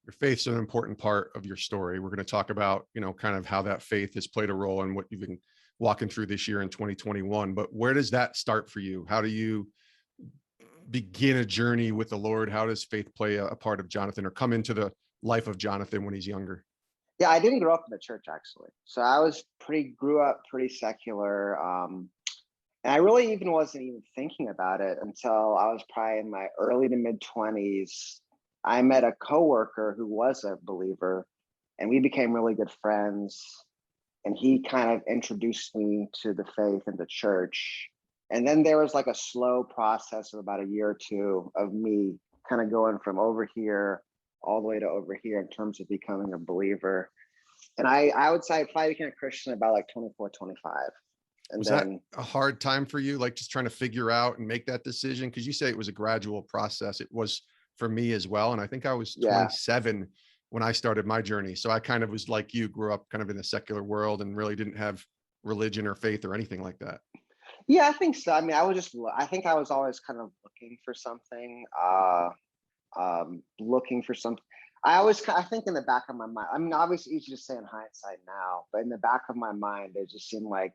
Your faith's an important part of your story. We're going to talk about, kind of how that faith has played a role in what you've been walking through this year in 2021. But where does that start for you? How do you begin a journey with the Lord? How does faith play a part of Jonathan or come into the life of Jonathan when he's younger? Yeah, I didn't grow up in the church actually. So I grew up pretty secular. And I really even wasn't even thinking about it until I was probably in my early to mid 20s. I met a coworker who was a believer and we became really good friends. And he kind of introduced me to the faith and the church. And then there was like a slow process of about a year or two of me kind of going from over here all the way to over here in terms of becoming a believer. And I would say I probably became a Christian about like 24, 25. And Was then that a hard time for you? Like just trying to figure out and make that decision? Cause you say it was a gradual process. It was for me as well. And I think I was yeah, 27 when I started my journey. So I kind of was like you, grew up kind of in a secular world and really didn't have religion or faith or anything like that. yeah, I think so. I mean, I think I was always kind of looking for something, looking for something. I think in the back of my mind, I mean, obviously easy to say in hindsight now, but in the back of my mind, it just seemed like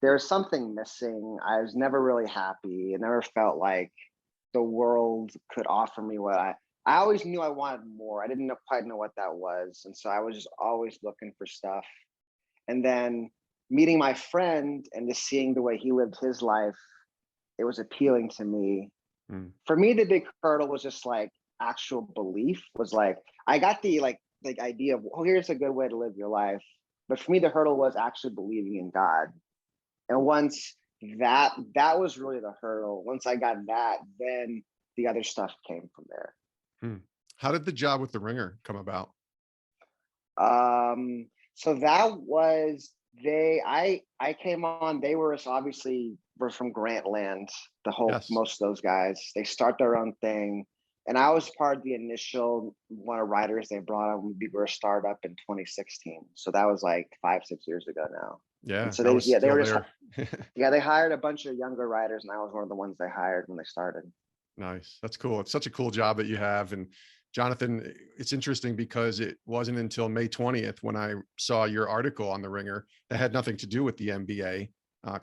there was something missing. I was never really happy. I never felt like the world could offer me what I always knew I wanted more. I didn't quite know what that was. And so I was just always looking for stuff. And then meeting my friend and just seeing the way he lived his life, it was appealing to me. Mm. For me, the big hurdle was just like actual belief was like, I got the idea of, oh, here's a good way to live your life. But for me, the hurdle was actually believing in God. And once that was really the hurdle. Once I got that, then the other stuff came from there. Hmm. How did the job with the Ringer come about? So that was I came on, they were obviously were from Grantland, Yes. most of those guys. They start their own thing. And I was part of the initial one of writers they brought on. We were a startup in 2016. So that was like 5-6 years ago now. And Yeah. so I was they still were just there. they hired a bunch of younger writers, and I was one of the ones they hired when they started. Nice. That's cool. It's such a cool job that you have. And Jonathan, it's interesting because it wasn't until May 20th when I saw your article on the Ringer that had nothing to do with the MBA,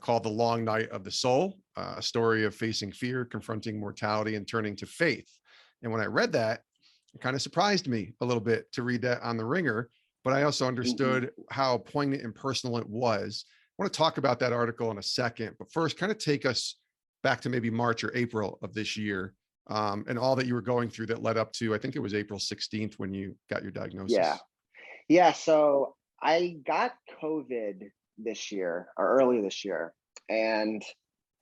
called The Long Night of the Soul, a story of facing fear, confronting mortality, and turning to faith. And when I read that, it kind of surprised me a little bit to read that on the Ringer, but I also Mm-hmm. understood how poignant and personal it was. I want to talk about that article in a second, but first, kind of take us back to maybe March or April of this year, and all that you were going through that led up to, I think it was April 16th when you got your Yeah. diagnosis. Yeah. So I got COVID this year or early this year and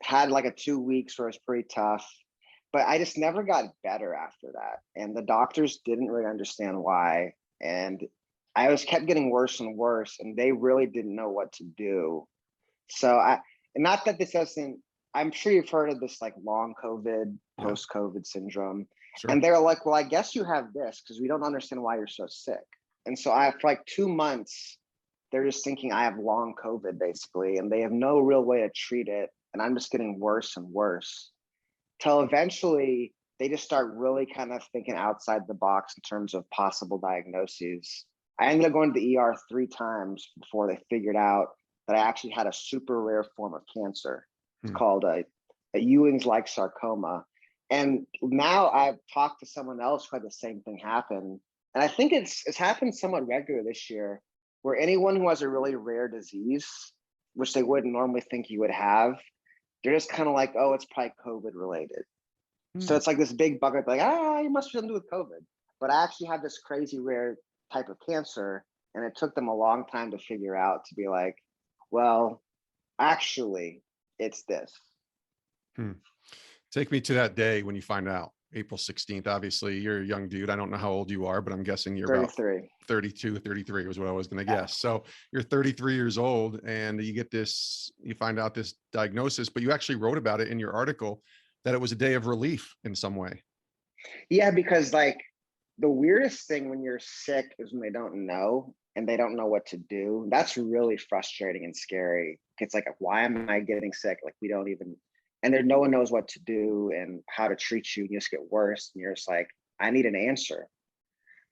had like a 2 weeks where it was pretty tough, but I just never got better after that. And the doctors didn't really understand why. And I was kept getting worse and worse, and they really didn't know what to do. So and not that this doesn't, I'm sure you've heard of this like long COVID, Yeah, post COVID syndrome. And sure. they're like, well, I guess you have this because we don't understand why you're so sick. And so for like 2 months, they're just thinking I have long COVID basically, and they have no real way to treat it. And I'm just getting worse and worse till eventually they just start really kind of thinking outside the box in terms of possible diagnoses. I ended up going to the ER 3 times before they figured out that I actually had a super rare form of cancer. It's Hmm. called a Ewing's like sarcoma. And now I've talked to someone else who had the same thing happen. And I think it's happened somewhat regular this year, where anyone who has a really rare disease, which they wouldn't normally think you would have, they're just kind of like, oh, it's probably COVID related. So Hmm. it's like this big bucket, like, you must have something to do with COVID. But I actually have this crazy rare type of cancer. And it took them a long time to figure out to be like, well, actually, it's this. Hmm. Take me to that day when you find out, April 16th. Obviously, you're a young dude. I don't know how old you are, but I'm guessing you're about 33. 32, 33 was what I was going to Yeah. guess. So you're 33 years old and you find out this diagnosis, but you actually wrote about it in your article that it was a day of relief in some way. Yeah, because like the weirdest thing when you're sick is when they don't know and they don't know what to do. That's really frustrating and scary. It's like, why am I getting sick? Like we don't even, and there no one knows what to do and how to treat you. And you just get worse. And you're just like, I need an answer.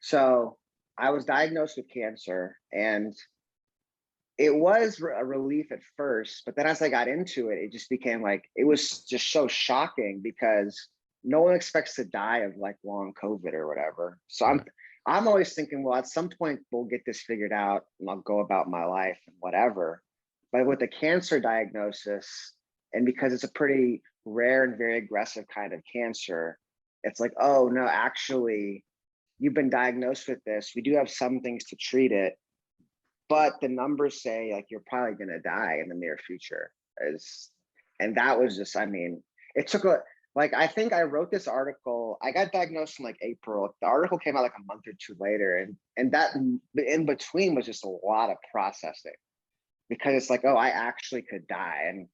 So I was diagnosed with cancer, and it was a relief at first, but then as I got into it, it just became like, it was just so shocking because no one expects to die of like long COVID or whatever. So Right. I'm always thinking, well, at some point we'll get this figured out and I'll go about my life and whatever. But with the cancer diagnosis, and because it's a pretty rare and very aggressive kind of cancer, it's like, oh no, actually, you've been diagnosed with this. We do have some things to treat it, but the numbers say like you're probably going to die in the near future. Is And that was just, I mean, it took a, like, I think I wrote this article. I got diagnosed in like April. The article came out like a month or two later, and that in between was just a lot of processing, because it's like, oh, I actually could die. And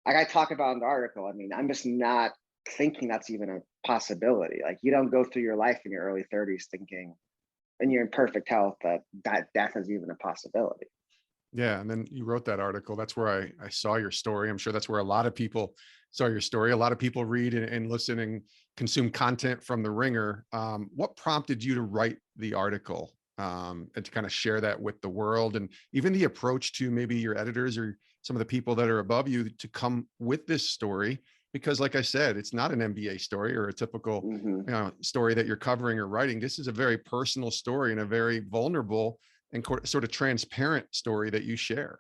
like I talk about in the article, I mean, I'm just not thinking that's even a possibility. Like, you don't go through your life in your early 30s thinking, and you're in perfect health, that death is even a possibility. Yeah. And then you wrote that article. That's where I saw your story. I'm sure that's where a lot of people saw your story. A lot of people read and listen and consume content from the Ringer. What prompted you to write the article, and to kind of share that with the world, and even the approach to maybe your editors or some of the people that are above you to come with this story? Because like I said, it's not an MBA story or a typical, Hmm. story that you're covering or writing. This is a very personal story and a very vulnerable and sort of transparent story that you share.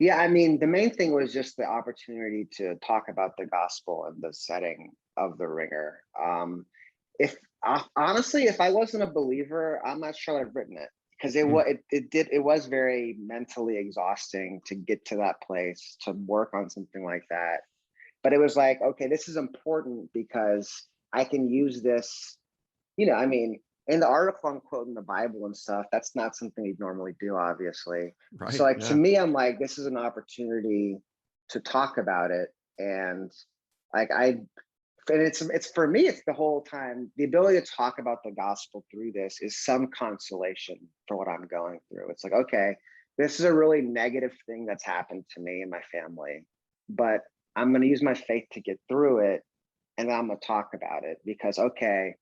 Yeah, I mean, the main thing was just the opportunity to talk about the gospel and the setting of the Ringer. If honestly, if I wasn't a believer, I'm not sure I'd written it, because Mm, it was very mentally exhausting to get to that place to work on something like that. But it was like, okay, this is important because I can use this. I mean, in the article, I'm quoting the Bible and stuff. That's not something you'd normally do, obviously. So, right. like, to Yeah. me, I'm like, this is an opportunity to talk about it. And like, and it's for me, it's the whole time, the ability to talk about the gospel through this is some consolation for what I'm going through. It's like, okay, this is a really negative thing that's happened to me and my family, but I'm going to use my faith to get through it. And I'm going to talk about it because, okay,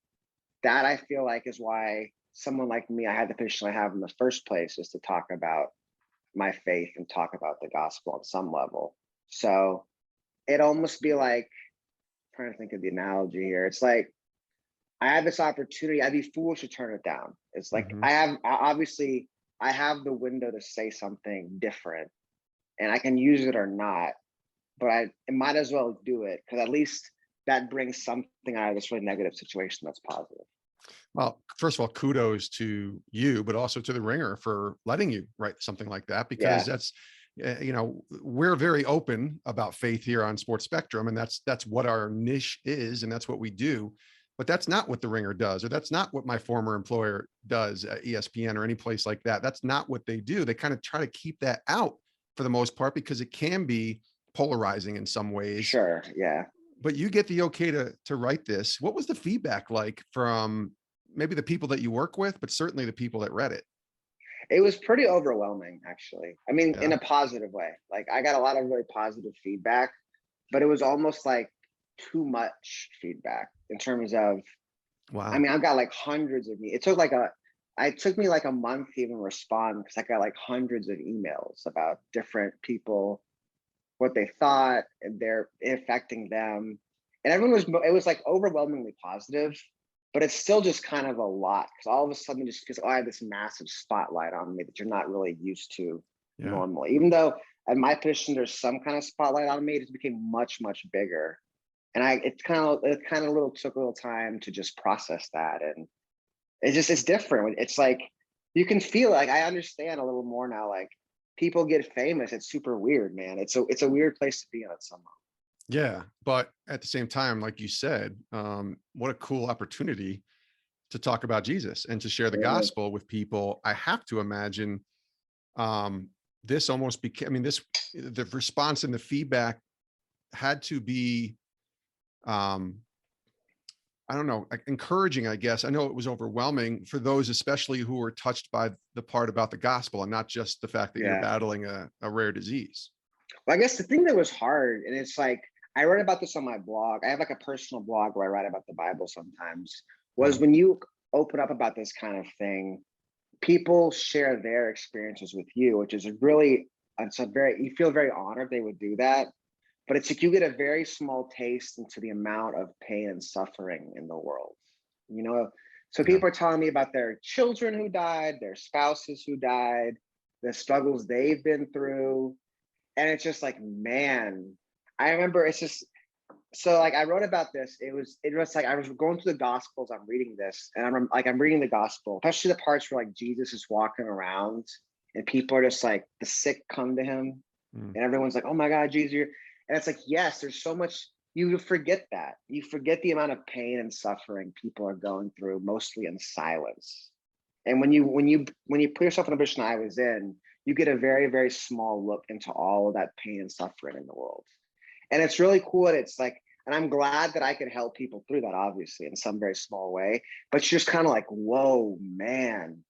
that I feel like is why someone like me, I had the position I have in the first place, is to talk about my faith and talk about the gospel on some level. So it almost be like, trying to think of the analogy here. It's like, I had this opportunity. I'd be foolish to turn it down. It's like, Hmm. obviously I have the window to say something different, and I can use it or not, but I might as well do it, because at least that brings something out of this really negative situation that's positive. Well, first of all, kudos to you, but also to the Ringer for letting you write something like that, because Yeah, that's, we're very open about faith here on Sports Spectrum, and that's what our niche is, and that's what we do. But that's not what the Ringer does, or that's not what my former employer does at ESPN or any place like that. That's not what they do. They kind of try to keep that out for the most part because it can be polarizing in some ways. sure. Yeah. But you get the okay to write this. What was the feedback like from maybe the people that you work with, but certainly the people that read it? It was pretty overwhelming, actually. I mean, in Yeah. a positive way. Like, I got a lot of really positive feedback, but it was almost like too much feedback in terms of, I Wow. mean, I've got like hundreds of me. It took me like a month to even respond, because I got like hundreds of emails about different people, what they thought, and they're affecting them. And it was like overwhelmingly positive, but it's still just kind of a lot, because all of a sudden, just because, oh, I have this massive spotlight on me that you're not really used to Yeah. normally. Even though at my position there's some kind of spotlight on me, it just became much, much bigger. And it kind of little took a little time to just process that. And it's different. It's like, you can feel, like, I understand a little more now. Like, people get famous. It's super weird, man. It's a weird place to be in it somehow. Yeah. But at the same time, like you said, what a cool opportunity to talk about Jesus and to share the Mhm. gospel with people. I have to imagine, um, this almost became, I mean, the response and the feedback had to be, um, I don't know, like, encouraging, I guess. I know it was overwhelming for those, especially who were touched by the part about the gospel and not just the fact that you're Yeah. battling a rare disease. Well, I guess the thing that was hard, and it's like, I wrote about this on my blog. I have like a personal blog where I write about the Bible sometimes. Was Yeah. when you open up about this kind of thing, people share their experiences with you, which is really, it's a very, you feel very honored they would do that. But it's like you get a very small taste into the amount of pain and suffering in the world, you know? So Yeah. people are telling me about their children who died, their spouses who died, the struggles they've been through. And it's just like, man, I remember it's just, so like I wrote about this. It was like I was going through the Gospels. I'm reading this, and I'm reading the Gospel, especially the parts where like Jesus is walking around, and people are just like the sick come to him, Mm. and everyone's like, "Oh my God, Jesus!" And it's like, yes, there's so much. You forget that. You forget the amount of pain and suffering people are going through, mostly in silence. And when you put yourself in the position I was in, you get a very, very small look into all of that pain and suffering in the world. And it's really cool that it's like, and I'm glad that I could help people through that, obviously, in some very small way. But you're just kind of like, whoa, man,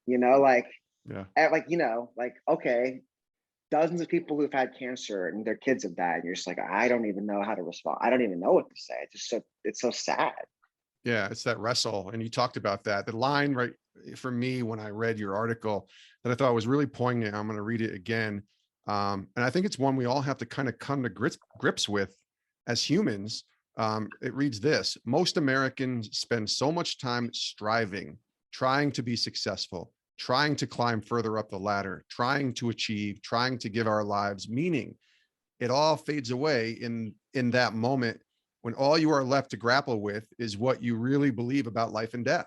like, Yeah. like, okay, dozens of people who've had cancer and their kids have died. And you're just like, I don't even know how to respond. I don't even know what to say. It's so sad. Yeah, it's that wrestle. And you talked about that. The line right for me when I read your article that I thought was really poignant. I'm going to read it again. And I think it's one we all have to kind of come to grips with as humans. It reads this: most Americans spend so much time striving, trying to be successful, trying to climb further up the ladder, trying to achieve, trying to give our lives meaning. It all fades away in that moment when all you are left to grapple with is what you really believe about life and death.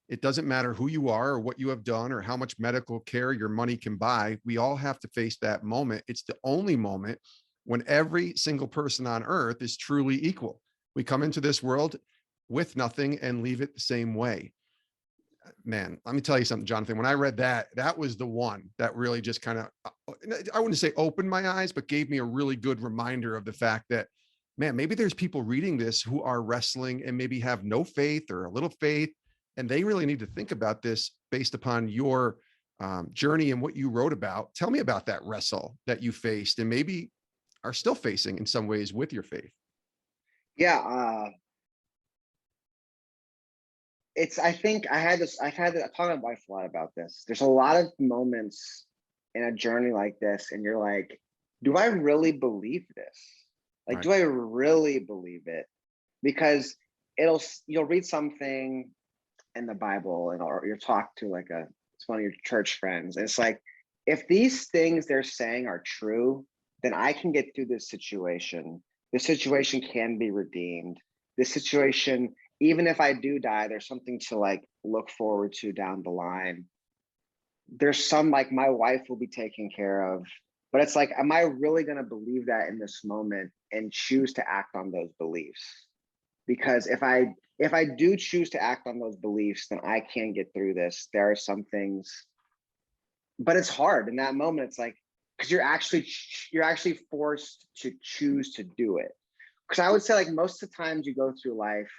It doesn't matter who you are or what you have done or how much medical care your money can buy. We all have to face that moment. It's the only moment when every single person on earth is truly equal. We come into this world with nothing and leave it the same way. Man, let me tell you something, Jonathan. When I read that, that was the one that really just kind of, I wouldn't say opened my eyes, but gave me a really good reminder of the fact that, man, maybe there's people reading this who are wrestling and maybe have no faith or a little faith. And they really need to think about this based upon your journey and what you wrote about. Tell me about that wrestle that you faced and maybe are still facing in some ways with your faith. Yeah. I think I've had to talk to my wife a lot about this. There's a lot of moments in a journey like this, and you're like, do I really believe this? Like, Right. do I really believe it? Because you'll read something in the Bible, or you'll talk to it's one of your church friends. And it's like, if these things they're saying are true, then I can get through this situation. This situation can be redeemed. This situation, even if I do die, there's something to like look forward to down the line. There's some like my wife will be taken care of, but it's like, am I really going to believe that in this moment and choose to act on those beliefs? Because if I do choose to act on those beliefs, then I can get through this. There are some things, but it's hard in that moment. It's like, because you're actually forced to choose to do it. Because I would say like most of the times you go through life,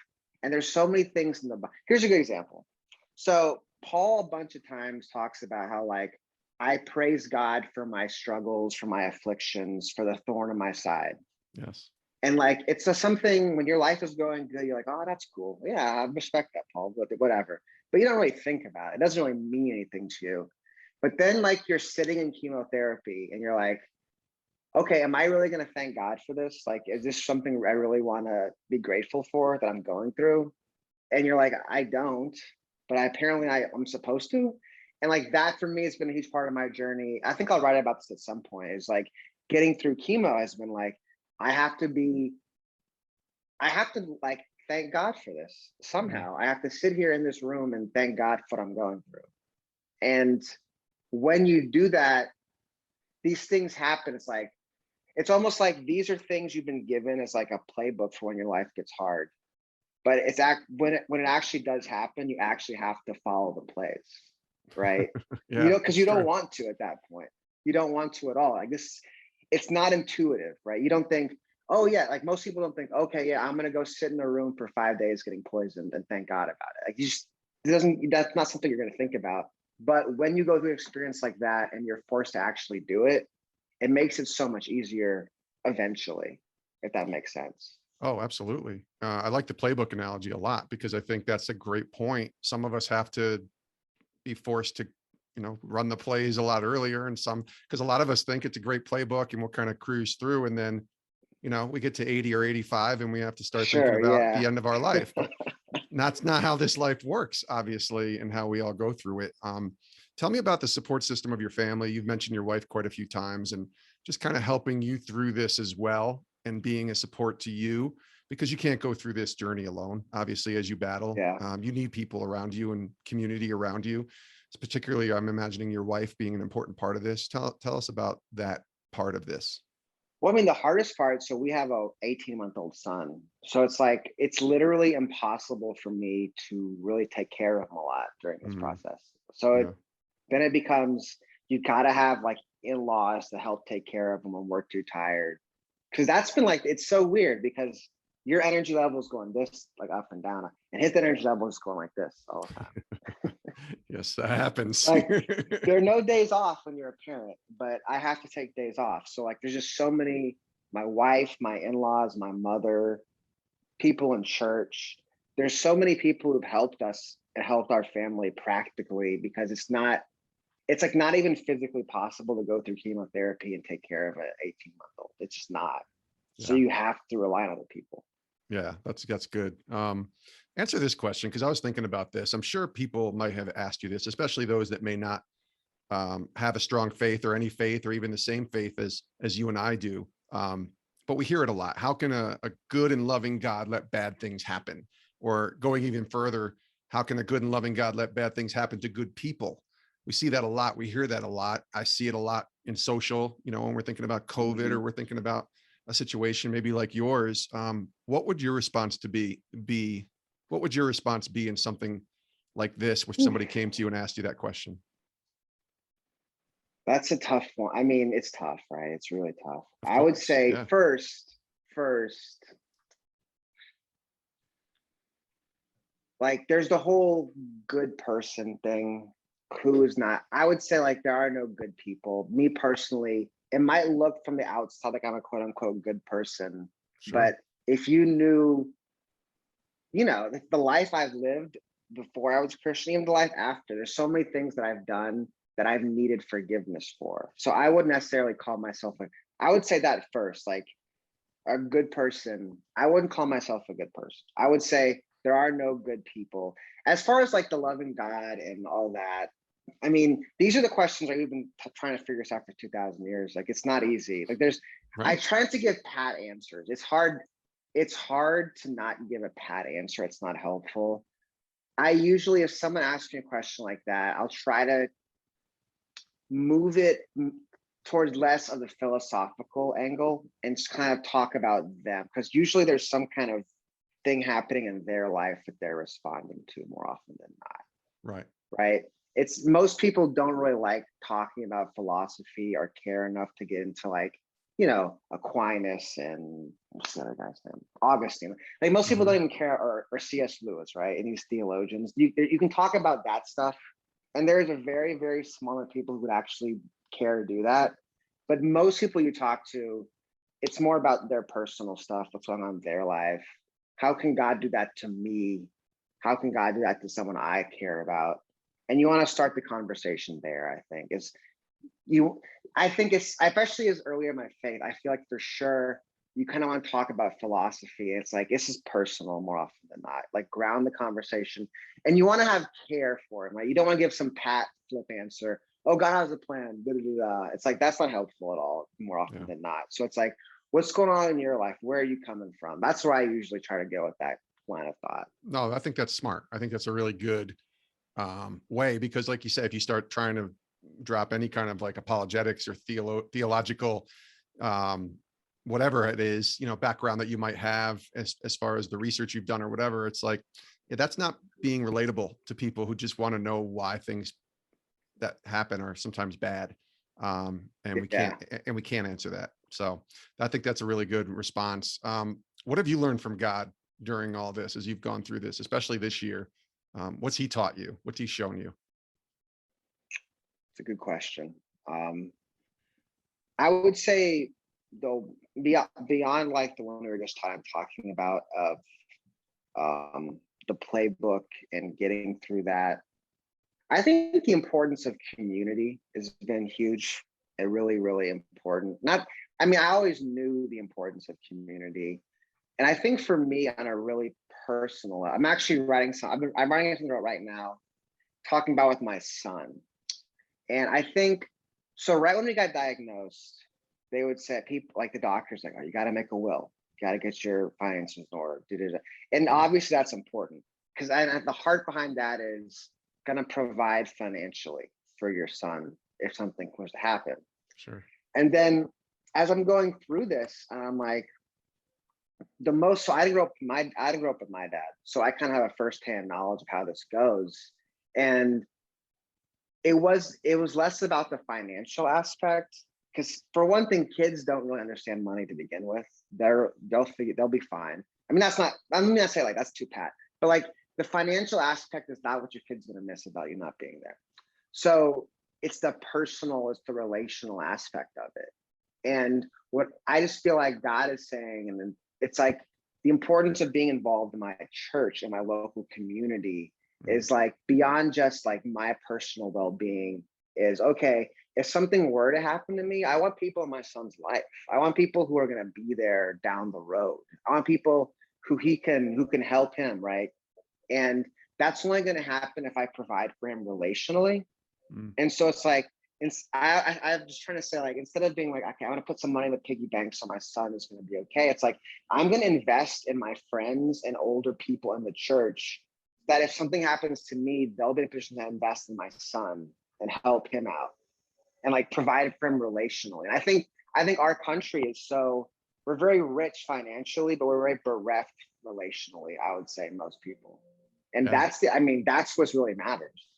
and there's so many things in the Bible. Here's a good example. So Paul a bunch of times talks about how like I praise God for my struggles, for my afflictions, for the thorn in my side. Yes. And like it's something when your life is going good, you're like, oh, that's cool. Yeah, I respect that, Paul, but whatever. But you don't really think about it. It doesn't really mean anything to you. But then like you're sitting in chemotherapy and you're like, okay, am I really going to thank God for this? Like, is this something I really want to be grateful for that I'm going through? And you're like, I don't, but I'm supposed to. And like that for me has been a huge part of my journey. I think I'll write about this at some point. Is like getting through chemo has been like, I have to like thank God for this somehow. I have to sit here in this room and thank God for what I'm going through. And when you do that, these things happen. It's almost like these are things you've been given as like a playbook for when your life gets hard. But when it actually does happen, you actually have to follow the plays, right? Yeah, Because it's you don't true. want to at that point. You don't want to at all. Like this, it's not intuitive, right? You don't think, oh yeah, like most people don't think, okay, yeah, I'm gonna go sit in a room for 5 days getting poisoned and thank God about it. Like that's not something you're gonna think about. But when you go through an experience like that and you're forced to actually do it, it makes it so much easier eventually, if that makes sense. Oh, absolutely. I like the playbook analogy a lot because I think that's a great point. Some of us have to be forced to, run the plays a lot earlier, and some, because a lot of us think it's a great playbook and we'll kind of cruise through, and then, we get to 80 or 85 and we have to start thinking Sure, about yeah. the end of our life. But that's not how this life works, obviously, and how we all go through it. Tell me about the support system of your family. You've mentioned your wife quite a few times, and just kind of helping you through this as well, and being a support to you, because you can't go through this journey alone. Obviously, as you battle, Yeah. you need people around you and community around you. Particularly, I'm imagining your wife being an important part of this. Tell us about that part of this. Well, I mean, the hardest part, so we have a 18-month-old son. So it's like it's literally impossible for me to really take care of him a lot during this Mhm. process. So Yeah. then it becomes you gotta have like in-laws to help take care of him when we're too tired. Because that's been like it's so weird because your energy level is going this like up and down, and his energy level is going like this all the time. Yes, that happens. Like there are no days off when you're a parent, but I have to take days off. So like there's just so many, my wife, my in-laws, my mother, people in church. There's so many people who've helped us and helped our family practically because it's like not even physically possible to go through chemotherapy and take care of an 18-month-old. It's just not. So Yeah. you have to rely on other people. Yeah, that's good. Answer this question, because I was thinking about this. I'm sure people might have asked you this, especially those that may not have a strong faith or any faith or even the same faith as you and I do. But we hear it a lot. How can a good and loving God let bad things happen? Or going even further, how can a good and loving God let bad things happen to good people? We see that a lot. We hear that a lot. I see it a lot in social, when we're thinking about COVID Mm-hmm. or we're thinking about a situation maybe like yours. What would your response be? What would your response be in something like this, if somebody came to you and asked you that question? That's a tough one. I mean, it's tough, right? It's really tough. Of I would course. say Yeah. first, like there's the whole good person thing. Who's not? I would say like there are no good people. Me personally, it might look from the outside like I'm a quote unquote good person, Sure. but if you knew, the life I've lived before I was Christian, even the life after, there's so many things that I've done that I've needed forgiveness for. So I wouldn't necessarily call myself I would say that first, like a good person. I wouldn't call myself a good person. I would say there are no good people. As far as like the loving God and all that, I mean, these are the questions we've been trying to figure this out for 2,000 years. Like, it's not easy. Like, I Right. try to give pat answers. It's hard. It's hard to not give a pat answer. It's not helpful. I usually, if someone asks me a question like that, I'll try to move it towards less of the philosophical angle and just kind of talk about them because usually there's some kind of thing happening in their life that they're responding to more often than Right. not, right? It's most people don't really like talking about philosophy or care enough to get into like Aquinas and what's the other guy's name, Augustine. Like most people Hmm. don't even care, or C.S. Lewis, right? And these theologians, you can talk about that stuff, and there's a very very small amount of people who would actually care to do that. But most people you talk to, it's more about their personal stuff, what's going on in their life. How can God do that to me? How can God do that to someone I care about? And you want to start the conversation there, I think. You I think it's especially as earlier in my faith, I feel like for sure you kind of want to talk about philosophy. It's like this is personal more often than not. Like ground the conversation, and you want to have care for it. Right? You don't want to give some pat flip answer. Oh, God has a plan. Da, da, da, da. It's like that's not helpful at all more often Yeah. than not. So it's like, what's going on in your life? Where are you coming from? That's where I usually try to go with that line of thought. No, I think that's smart. I think that's a really good way, because like you said, if you start trying to drop any kind of like apologetics or theological um, whatever it is, background that you might have as far as the research you've done or whatever, it's like, yeah, that's not being relatable to people who just want to know why things that happen are sometimes bad. And Yeah. we can't answer that. So I think that's a really good response. What have you learned from God during all this as you've gone through this, especially this year? What's he taught you? What's he shown you? It's a good question. Um, I would say though, beyond like the one we were just talking about of the playbook and getting through that, I think the importance of community has been huge and really, really important. Not, I mean, I always knew the importance of community. And I think for me, on a really personal, I'm actually writing I'm writing something right now, talking about with my son. And I think, so right when we got diagnosed, they would say, people like the doctors, like, oh, you got to make a will, you got to get your finances in order. And obviously that's important because the heart behind that is going to provide financially for your son if something was to happen. Sure. And then as I'm going through this, I'm like, so I didn't grow up with my dad, so I kind of have a firsthand knowledge of how this goes. And it was less about the financial aspect, because for one thing, kids don't really understand money to begin with. They'll be fine. I mean, that's not, I'm gonna say like that's too pat, but like the financial aspect is not what your kid's gonna miss about you not being there. So it's the personal, it's the relational aspect of it. And what I just feel like God is saying, and then it's like the importance of being involved in my church and my local community is like beyond just like my personal well-being, is okay, if something were to happen to me, I want people in my son's life. I want people who are going to be there down the road. I want people who can help him, right? And that's only going to happen if I provide for him relationally. And so it's like, I'm just trying to say, like, instead of being like, okay, I want to put some money in the piggy bank so my son is going to be okay, it's like, I'm going to invest in my friends and older people in the church, that if something happens to me, they'll be in a position to invest in my son and help him out and like provide for him relationally. And I think our country is we're very rich financially, but we're very bereft relationally, I would say, most people. And Yeah. that's what's really matters.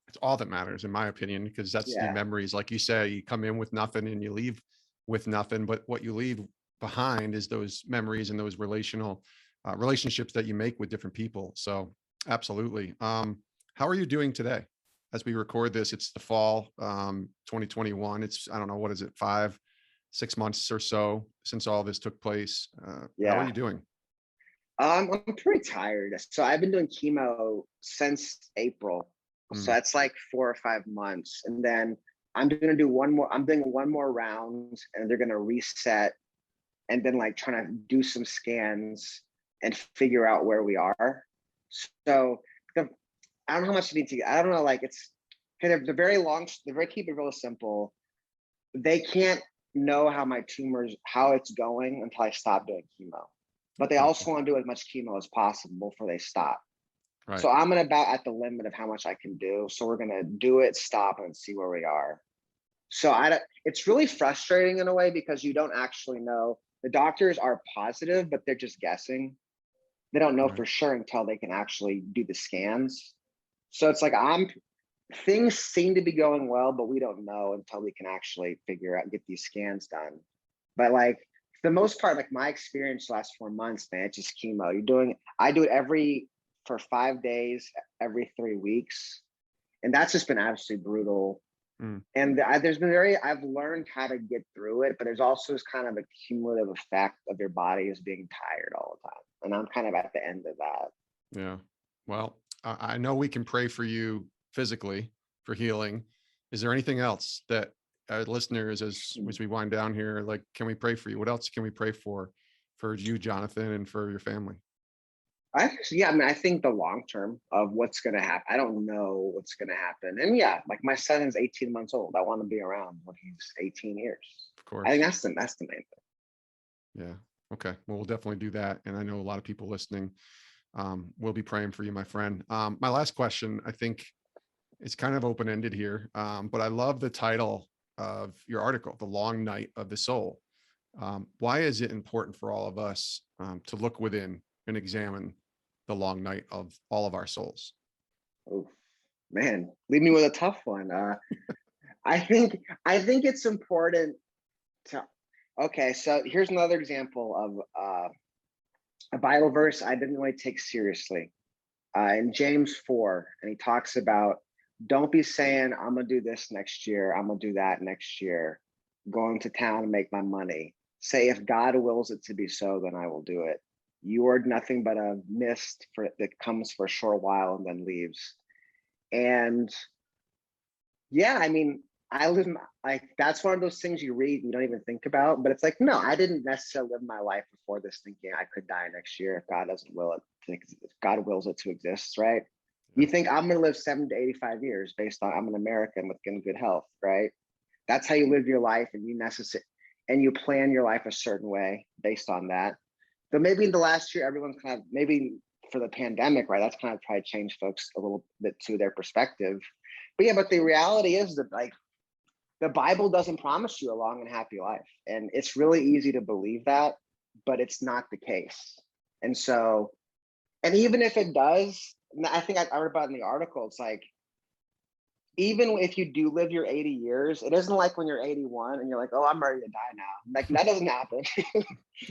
It's all that matters, in my opinion, because that's the Yeah. memories. Like you say, you come in with nothing and you leave with nothing, but what you leave behind is those memories and those relationships that you make with different people. So absolutely. How are you doing today? As we record this, it's the fall, 2021. It's, I don't know, what is it, 5, 6 months or so since all this took place. How are Yeah. you doing? I'm pretty tired. So I've been doing chemo since April. So Mm, that's like 4 or 5 months. And then I'm doing one more round, and they're gonna reset, and then like trying to do some scans and figure out where we are. So I don't know how much you need to, I don't know, like it's kind of the very keep it real simple. They can't know how it's going until I stop doing chemo. But they gotcha. also want to do as much chemo as possible before they stop. Right. So I'm about at the limit of how much I can do. So we're gonna do it, stop, and see where we are. So it's really frustrating in a way because you don't actually know. The doctors are positive, but they're just guessing. They don't know Right. for sure until they can actually do the scans. So it's like things seem to be going well, but we don't know until we can actually get these scans done. But like for the most part, like my experience the last 4 months, man, it's just chemo. I do it for 5 days, every 3 weeks. And that's just been absolutely brutal. Mm. And I've learned how to get through it, but there's also this kind of a cumulative effect of your body is being tired all the time. And I'm kind of at the end of that. Yeah. Well, I know we can pray for you physically for healing. Is there anything else that our listeners, as we wind down here, like, can we pray for you? What else can we pray for you, Jonathan, and for your family? Yeah, I mean, I think the long term of what's going to happen, I don't know what's going to happen. And yeah, like my son is 18 months old. I want to be around when he's 18 years. Of I think course. that's the main Yeah. Okay. Well, we'll definitely do that. And I know a lot of people listening will be praying for you, my friend. My last question, I think it's kind of open-ended here, but I love the title of your article, The Long Night of the Soul. Why is it important for all of us to look within and examine the long night of all of our souls? Oh man, leave me with a tough one. I think it's important to. Okay, so here's another example of a Bible verse I didn't really take seriously. In James 4, and he talks about don't be saying I'm gonna do this next year, I'm gonna do that next year, going to town and make my money. say, if God wills it to be so, then I will do it. You are nothing but a mist that comes for a short while and then leaves. And yeah, I mean, I live like that's one of those things you read and you don't even think about. But it's like, no, I didn't necessarily live my life before this thinking I could die next year if God doesn't will it. If God wills it to exist, right? You think I'm going to live 70 to 85 years based on I'm an American with good health, right? That's how you live your life, and you plan your life a certain way based on that. But maybe in the last year, everyone's kind of maybe for the pandemic, right? That's kind of probably changed folks a little bit to their perspective. But yeah, but the reality is that like the Bible doesn't promise you a long and happy life. And it's really easy to believe that, but it's not the case. And so, and even if it does, I think I read about in the article, it's like, even if you do live your 80 years, it isn't like when you're 81 and you're like, oh, I'm ready to die now. Like that doesn't happen.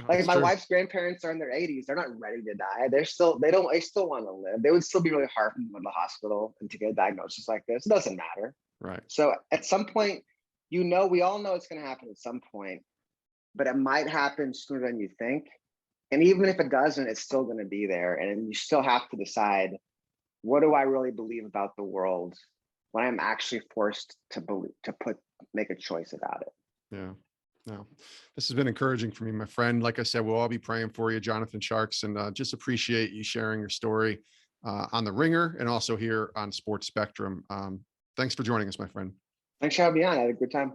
Like if my wife's grandparents are in their 80s, they're not ready to die. They still want to live. They would still be really hard for them to go to the hospital and to get a diagnosis like this. It doesn't matter. Right. So at some point, we all know it's going to happen at some point, but it might happen sooner than you think. And even if it doesn't, it's still going to be there. And you still have to decide, what do I really believe about the world when I'm actually forced to make a choice about it? Yeah. No, this has been encouraging for me, my friend. Like I said, we'll all be praying for you, Jonathan Tjarks, and just appreciate you sharing your story on the Ringer and also here on Sports Spectrum. Thanks for joining us, my friend. Thanks for having me on. I had a good time.